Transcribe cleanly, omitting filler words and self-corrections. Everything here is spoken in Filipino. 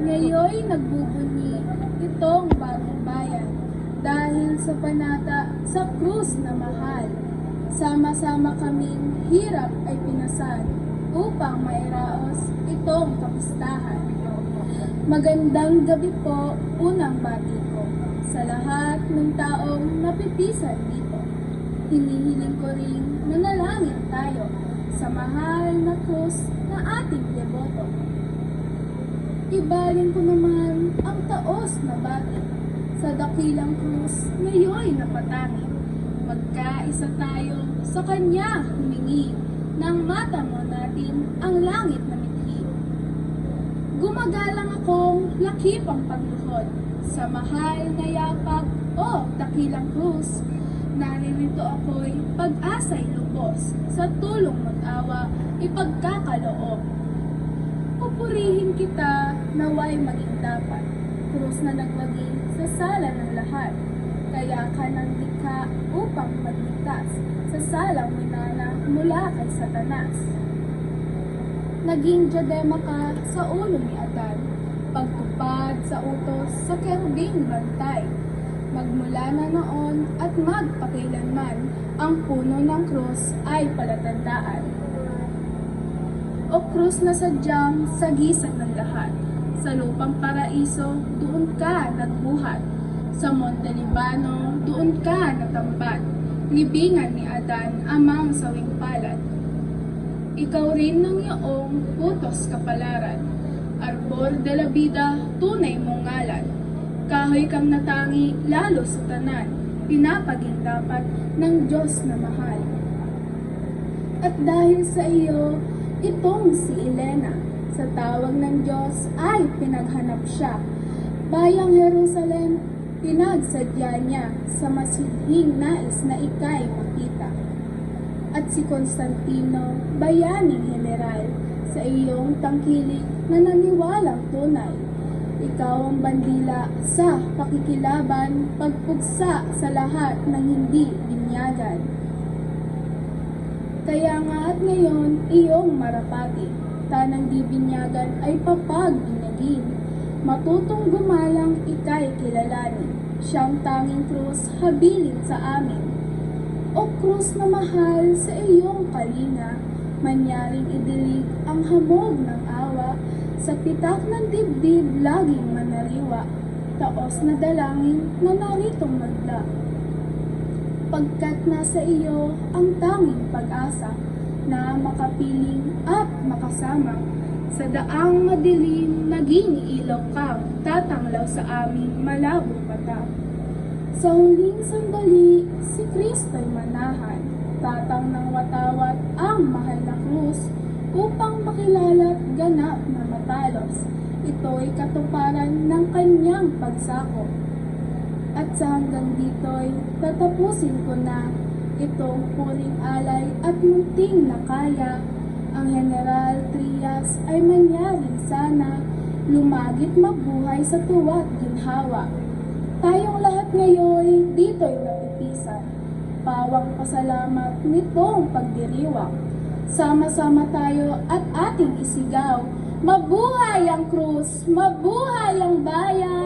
Ngayoy nagbubunyi itong bagong bayan dahil sa panata sa krus na mahal. Sama-sama kaming hirap ay pinasan upang mairaos itong kapistahan. Magandang gabi po, unang bati ko, sa lahat ng taong napipisan dito. Hinihiling ko rin nanalangin tayo sa mahal na krus na ating deboto. Ibaling ko naman ang taos na bati sa dakilang krus ngayoy napatangi. Magkaisa tayo sa Kanya humingi nang matamo natin ang langit na mithi. Gumagalang akong lakipang pagluhod sa mahal na yapak o dakilang krus. Naririto ako'y pag-asa'y lubos sa tulong mag-awa ipagkakaloob. Pupurihin kita naway maging dapat, krus na nagwagi sa sala ng lahat. Kaya ka nang likha upang magligtas sa salang minana mula kay Satanas. Naging diadema ka sa ulo ni Adan, pagtupad sa utos sa kerubing bantay. Magmula na noon at magpakailanman, ang puno ng krus ay palatandaan. O krus na sadyang sagisag ng lahat, sa lupang paraiso doon ka nagbuhat. Sa Monte Libano, doon ka natambat, libingan ni Adan amang sawing palad. Ikaw rin ng iyong putos kapalaran, arbor de la vida, tunay mong ngalan. Kahoy kang natangi lalo sa tanan, pinapaging dapat ng Diyos na mahal. At dahil sa iyo, itong si Elena, sa tawag ng Diyos ay pinaghanap siya. Bayang Jerusalem, pinagsadya niya sa masidhing nais na ika'y makita. At si Constantino, bayaning general, sa iyong tangkilik na naniwalang tunay. Ikaw ang bandila sa pakikilaban, pagpugsa sa lahat ng hindi binyagan. Kaya nga at ngayon, iyong marapati, tanang di binyagan ay papagbinagin. Matutong gumalang ika'y kilalanin, siyang tanging krus habilin sa amin. O krus na mahal sa iyong kalinga, manyaring idilig ang hamog ng awa, sa pitak ng dibdib laging manariwa, taos na dalangin na naritong magla. Pagkat nasa iyo ang tanging pag-asa, na makapiling at makasama, sa daang madilim naging ilaw kang tatanglaw sa aming malabong mata. Sa huling sandali, si Kristo'y manahan, tatang ng watawat ang mahal na krus, upang makilala't ganap na matalos. Ito'y katuparan ng kanyang pagsako. At sa hanggang dito'y tatapusin ko na itong puring alay at munting nakaya. Ang General Trias ay manyari sana, lumagit mabuhay sa tuwa't ginhawa. Tayong lahat ngayon dito'y napipisan, pawang pasalamat nitong pagdiriwang. Sama-sama tayo at ating isigaw, mabuhay ang krus, mabuhay ang bayan!